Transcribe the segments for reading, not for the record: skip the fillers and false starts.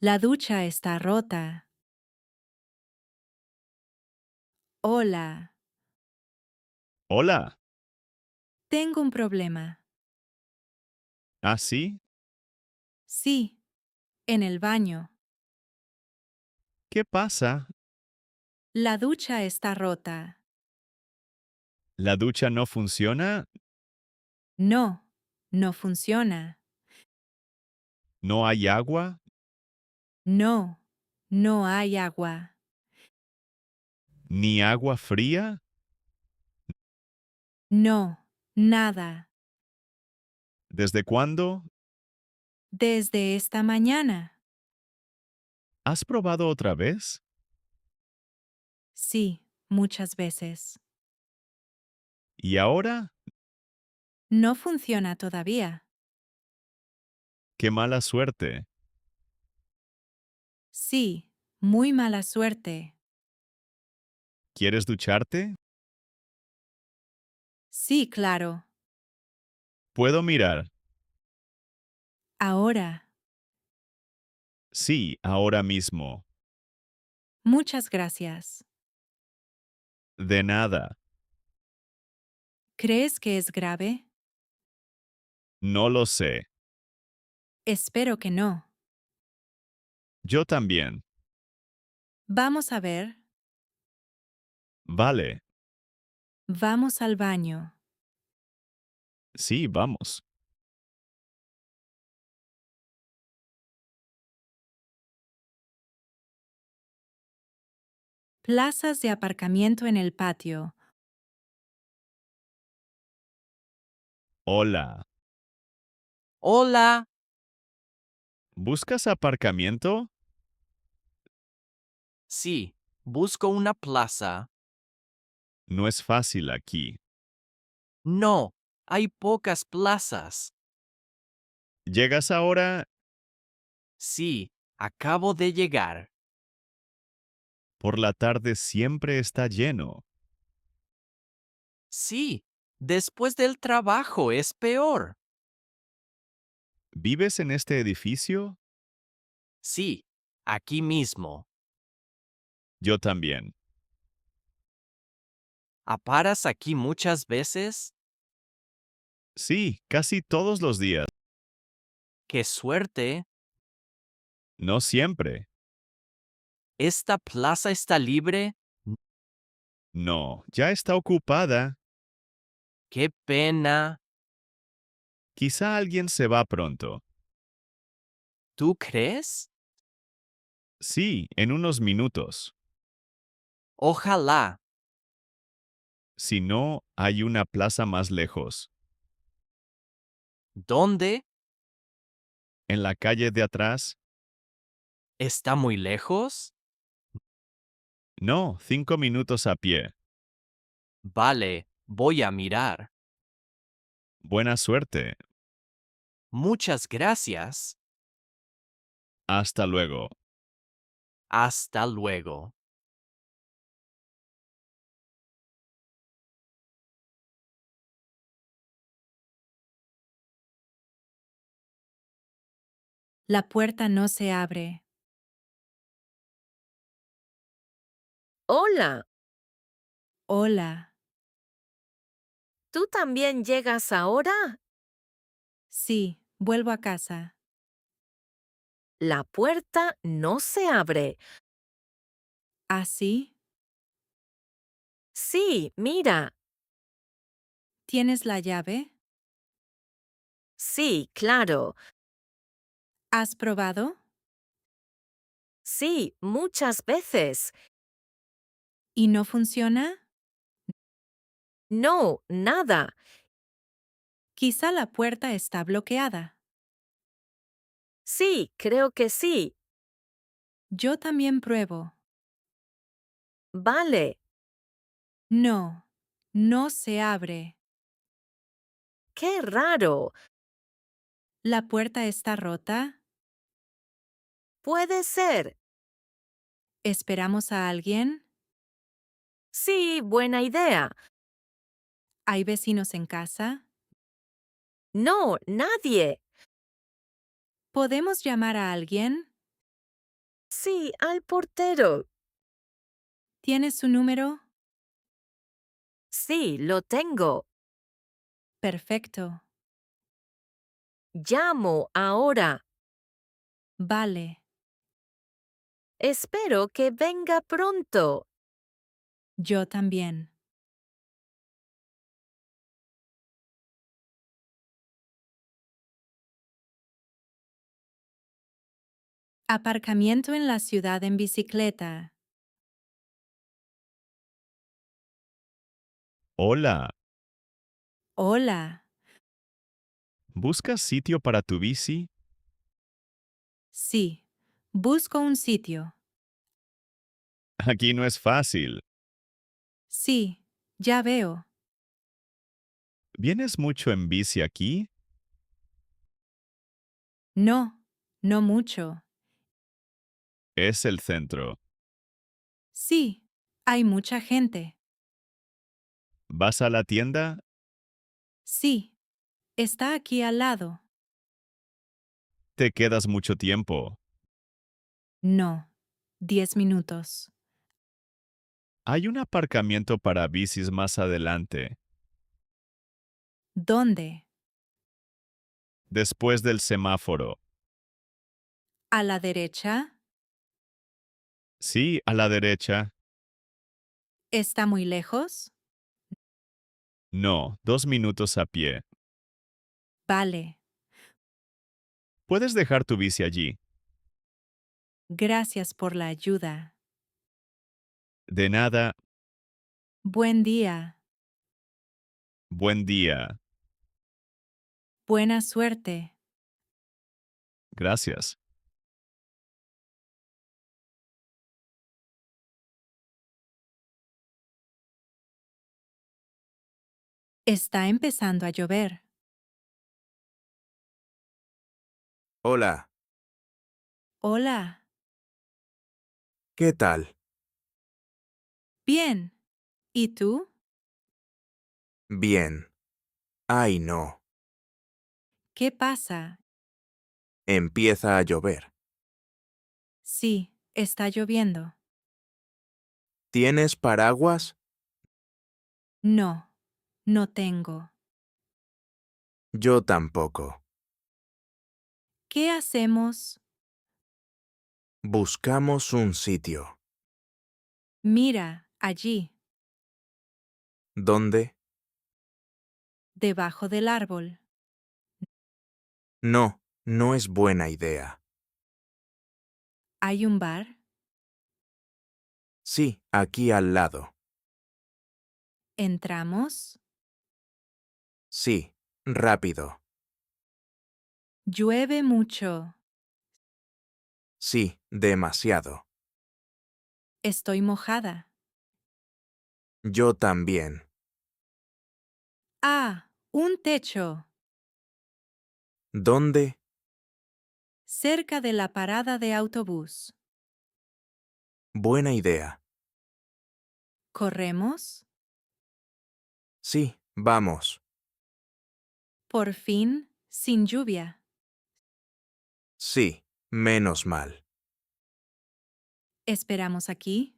La ducha está rota. Hola, Hola. tengo un problema. ¿Ah, sí? Sí, en el baño. ¿Qué pasa? La ducha está rota. ¿La ducha no funciona? No, no funciona. ¿No hay agua? No, no hay agua. ¿Ni agua fría? No, nada. ¿Desde cuándo? Desde esta mañana. ¿Has probado otra vez? Sí, muchas veces. ¿Y ahora? No funciona todavía. ¡Qué mala suerte! Sí, muy mala suerte. ¿Quieres ducharte? Sí, claro. ¿Puedo mirar? Ahora. Sí, ahora mismo. Muchas gracias. De nada. ¿Crees que es grave? No lo sé. Espero que no. Yo también. Vamos a ver. Vale. Vamos al baño. Sí, vamos. Plazas de aparcamiento en el patio. Hola. Hola, ¿Buscas aparcamiento? sí, busco una plaza. No es fácil aquí. No, hay pocas plazas. ¿Llegas ahora? Sí, acabo de llegar. Por la tarde siempre está lleno. Sí, después del trabajo es peor. ¿Vives en este edificio? Sí, aquí mismo. Yo también. ¿Aparas aquí muchas veces? Sí, casi todos los días. ¡Qué suerte! No siempre. ¿Esta plaza está libre? No, ya está ocupada. ¡Qué pena! Quizá alguien se va pronto. ¿Tú crees? Sí, en unos minutos. Ojalá. Si no, hay una plaza más lejos. ¿Dónde? En la calle de atrás. ¿Está muy lejos? No, 5 minutos a pie. Vale, voy a mirar. Buena suerte. Muchas gracias. Hasta luego. Hasta luego. La puerta no se abre. Hola, Hola. ¿tú también llegas ahora? Sí, vuelvo a casa. La puerta no se abre. ¿Ah, sí? Sí, mira. ¿Tienes la llave? Sí, claro. ¿Has probado? Sí, muchas veces. ¿Y no funciona? No, nada. Quizá la puerta está bloqueada. Sí, creo que sí. Yo también pruebo. Vale. No, no se abre. Qué raro. ¿La puerta está rota? Puede ser. ¿Esperamos a alguien? Sí, buena idea. ¿Hay vecinos en casa? No, nadie. ¿Podemos llamar a alguien? Sí, al portero. ¿Tienes su número? Sí, lo tengo. Perfecto. Llamo ahora. Vale. Espero que venga pronto. Yo también. Aparcamiento en la ciudad en bicicleta. Hola, Hola. ¿buscas sitio para tu bici? Sí. Busco un sitio. Aquí no es fácil. Sí. Ya veo. ¿Vienes mucho en bici aquí? No. No mucho. Es el centro. Sí. Hay mucha gente. ¿Vas a la tienda? Sí. Está aquí al lado. ¿Te quedas mucho tiempo? No. 10 minutos. Hay un aparcamiento para bicis más adelante, ¿Dónde? después del semáforo. ¿A la derecha? Sí, a la derecha. ¿Está muy lejos? No, 2 minutos a pie. Vale. Puedes dejar tu bici allí. Gracias por la ayuda. De nada, Buen día. buen día. Buena suerte. Gracias. Está empezando a llover. Hola, Hola. ¿qué tal? Bien. ¿Y tú? Bien. Ay, no. ¿Qué pasa? Empieza a llover. Sí, está lloviendo. ¿Tienes paraguas? No, no tengo. Yo tampoco. ¿Qué hacemos? Buscamos un sitio. Mira, allí, ¿Dónde? debajo del árbol. No, no es buena idea. ¿Hay un bar? Sí, aquí al lado. ¿Entramos? Sí, rápido. Llueve mucho. Sí, demasiado. Estoy mojada. Yo también. Ah, un techo. ¿Dónde? Cerca de la parada de autobús. Buena idea. ¿Corremos? Sí, vamos. Por fin, sin lluvia. Sí, menos mal. ¿Esperamos aquí?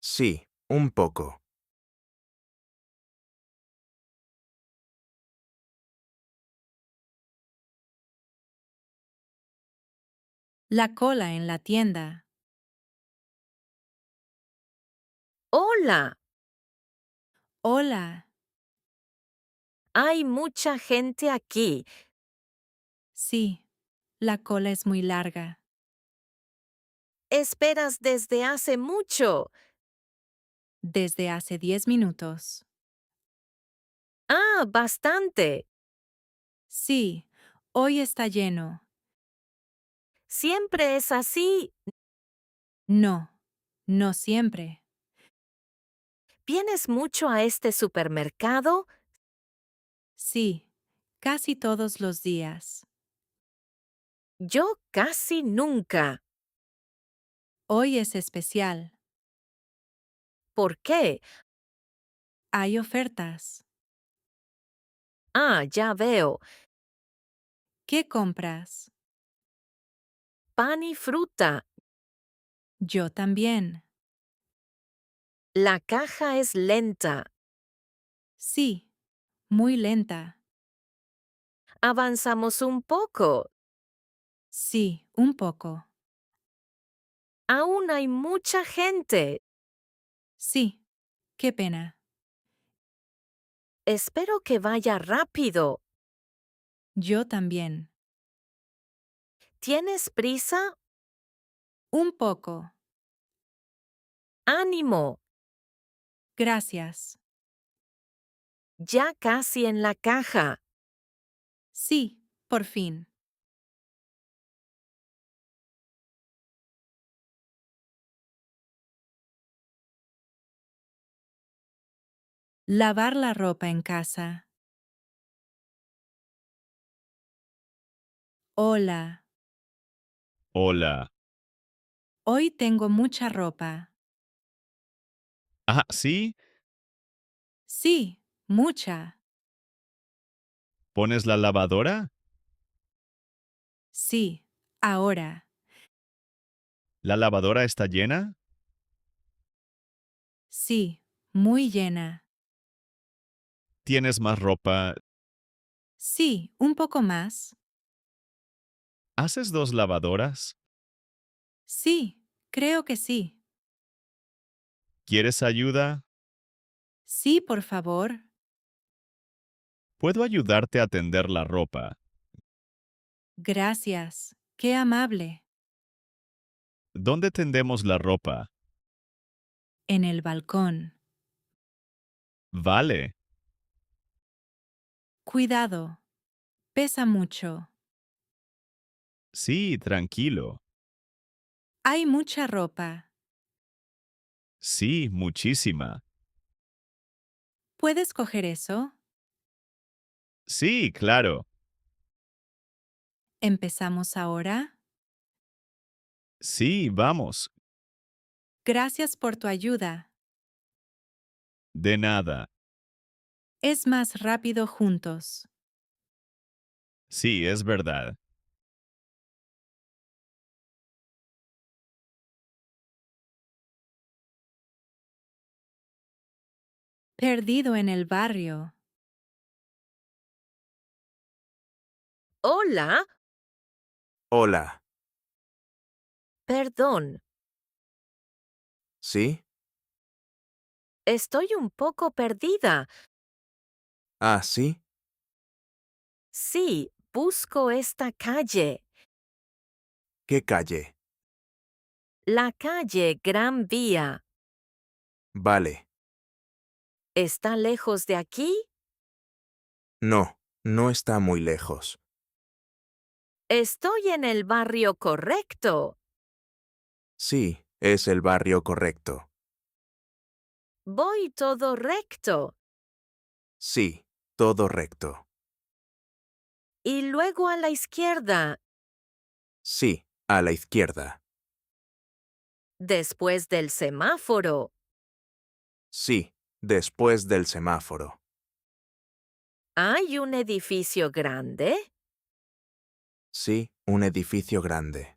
Sí, un poco. La cola en la tienda. Hola. Hola. Hay mucha gente aquí. Sí, la cola es muy larga. Esperas desde hace mucho. Desde hace 10 minutos. Ah, bastante. Sí, hoy está lleno. Siempre es así. No, no siempre. ¿Vienes mucho a este supermercado? Sí, casi todos los días. Yo casi nunca. Hoy es especial. ¿Por qué? Hay ofertas. Ah, ya veo. ¿Qué compras? pan y fruta. Yo también. La caja es lenta. Sí, muy lenta. Avanzamos un poco. Sí, un poco. Aún hay mucha gente. Sí, qué pena. Espero que vaya rápido. Yo también. ¿Tienes prisa? Un poco. ¡Ánimo! Gracias. Ya casi en la caja. Sí, por fin. Lavar la ropa en casa. Hola. Hola. Hoy tengo mucha ropa. Ah, ¿sí? Sí, mucha. ¿Pones la lavadora? Sí, ahora. ¿La lavadora está llena? Sí, muy llena. ¿Tienes más ropa? Sí, un poco más. ¿Haces dos lavadoras? Sí, creo que sí. ¿Quieres ayuda? Sí, por favor. Puedo ayudarte a tender la ropa. Gracias. Qué amable. ¿Dónde tendemos la ropa? En el balcón. Vale. Cuidado. Pesa mucho. Sí, tranquilo. Hay mucha ropa. Sí, muchísima. ¿Puedes coger eso? Sí, claro. ¿Empezamos ahora? Sí, vamos. Gracias por tu ayuda. De nada. Es más rápido juntos. Sí, es verdad. Perdido en el barrio. Hola, Hola. perdón. ¿Sí? Estoy un poco perdida. Ah, sí. Sí, busco esta calle. ¿Qué calle? La calle Gran Vía. Vale. ¿Está lejos de aquí? No, no está muy lejos. Estoy en el barrio correcto. Sí, es el barrio correcto. Voy todo recto. Sí, todo recto. Y luego a la izquierda. Sí, a la izquierda. Después del semáforo. Sí, después del semáforo. ¿Hay un edificio grande? Sí, un edificio grande.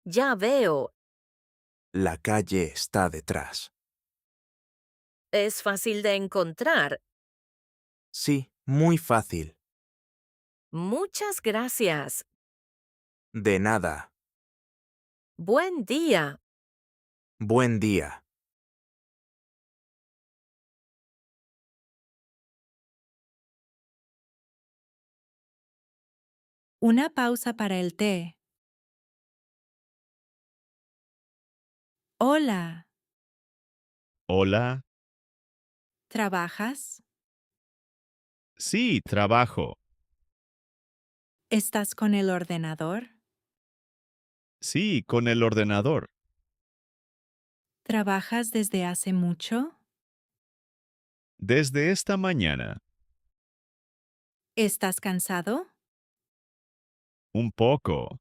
Ya veo. La calle está detrás. Es fácil de encontrar. Sí, muy fácil. Muchas gracias. De nada. Buen día. Buen día. Una pausa para el té. Hola. Hola. ¿Trabajas? Sí, trabajo. ¿Estás con el ordenador? Sí, con el ordenador. ¿Trabajas desde hace mucho? Desde esta mañana. ¿Estás cansado? Un poco.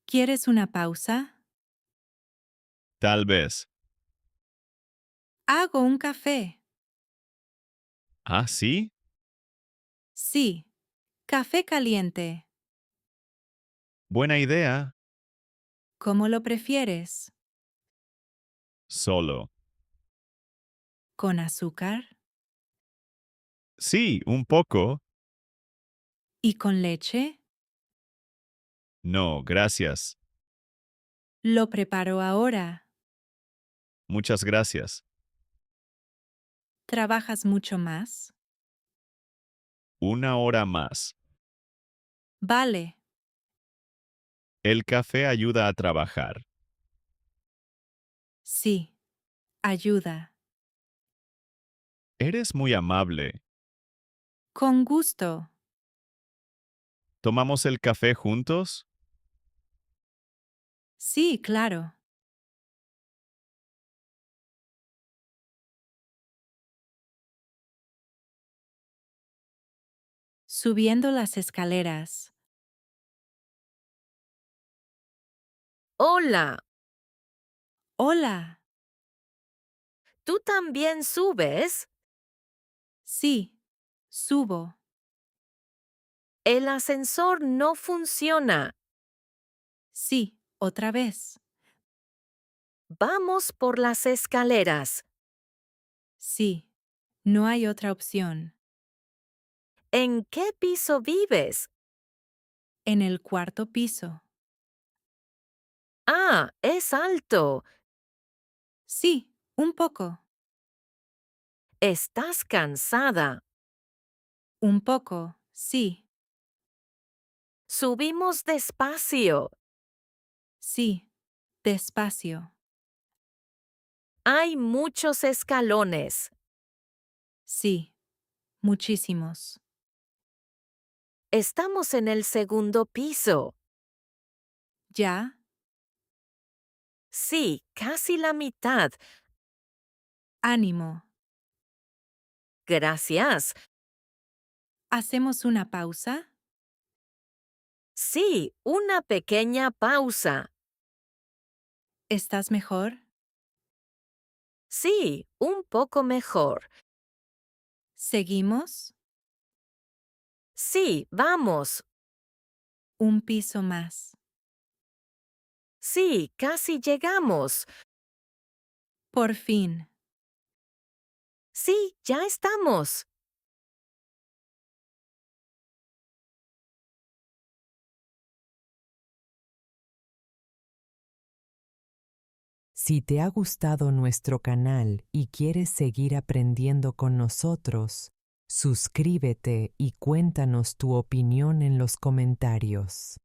¿Quieres una pausa? Tal vez. Hago un café. ¿Ah, sí? Sí, café caliente. Buena idea. ¿Cómo lo prefieres? Solo. ¿Con azúcar? Sí, un poco. ¿Y con leche? No, gracias. Lo preparo ahora. Muchas gracias. ¿Trabajas mucho más? 1 hora más. Vale. El café ayuda a trabajar. Sí. Ayuda. Eres muy amable. Con gusto. ¿Tomamos el café juntos? Sí, claro. Subiendo las escaleras. Hola, Hola. ¿tú también subes? Sí. Subo. El ascensor no funciona. Sí. Otra vez. Vamos por las escaleras. Sí. No hay otra opción. ¿En qué piso vives? En el cuarto piso. Ah, es alto. Sí. Un poco. Estás cansada. Un poco. Sí. Subimos despacio. Sí. Despacio. Hay muchos escalones. Sí. Muchísimos. Estamos en el segundo piso. ¿Ya? Sí, casi la mitad. Ánimo. Gracias. ¿Hacemos una pausa? Sí, una pequeña pausa. ¿Estás mejor? Sí, un poco mejor. ¿Seguimos? Sí, vamos. Un piso más. Sí, casi llegamos. Por fin. Sí, ya estamos. Si te ha gustado nuestro canal y quieres seguir aprendiendo con nosotros, suscríbete y cuéntanos tu opinión en los comentarios.